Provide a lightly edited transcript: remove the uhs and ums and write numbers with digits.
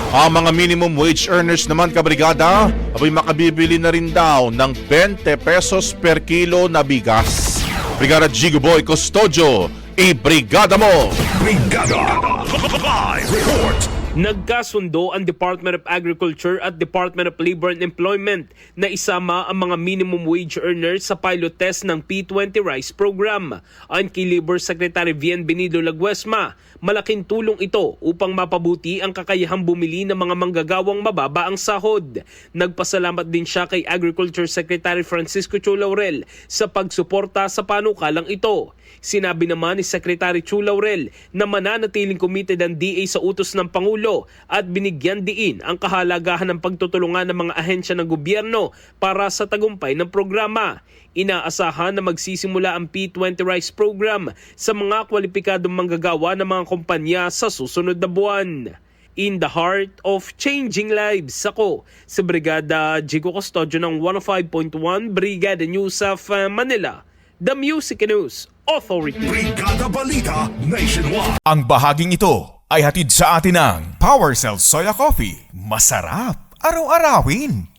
Ang mga minimum wage earners naman, kabrigada, abay makabibili na rin daw ng 20 pesos per kilo na bigas. Brigada Jigo Boy Custodio, i-brigada mo! Brigada Live Report. Nagkasundo ang Department of Agriculture at Department of Labor and Employment na isama ang mga minimum wage earners sa pilot test ng P20 Rice Program. Ang kay Labor Secretary Vian Benido Laguesma, malaking tulong ito upang mapabuti ang kakayahang bumili ng mga manggagawang mababa ang sahod. Nagpasalamat din siya kay Agriculture Secretary Francisco Chu Laurel sa pagsuporta sa panukalang ito. Sinabi naman ni Secretary Chu Laurel na mananatiling committed ang DA sa utos ng Pangulo at binigyan diin ang kahalagahan ng pagtutulungan ng mga ahensya ng gobyerno para sa tagumpay ng programa. Inaasahan na magsisimula ang P20 Rice Program sa mga kwalipikadong manggagawa ng mga kumpanya sa susunod na buwan. In the heart of changing lives, ako sa Brigada Jigo Custodio ng 105.1 Brigada News of Manila, The Music News Authority. Brigada Balita Nationwide. Ang bahaging ito ay hatid sa atin ng Power Cell Soya Coffee. Masarap araw-arawin.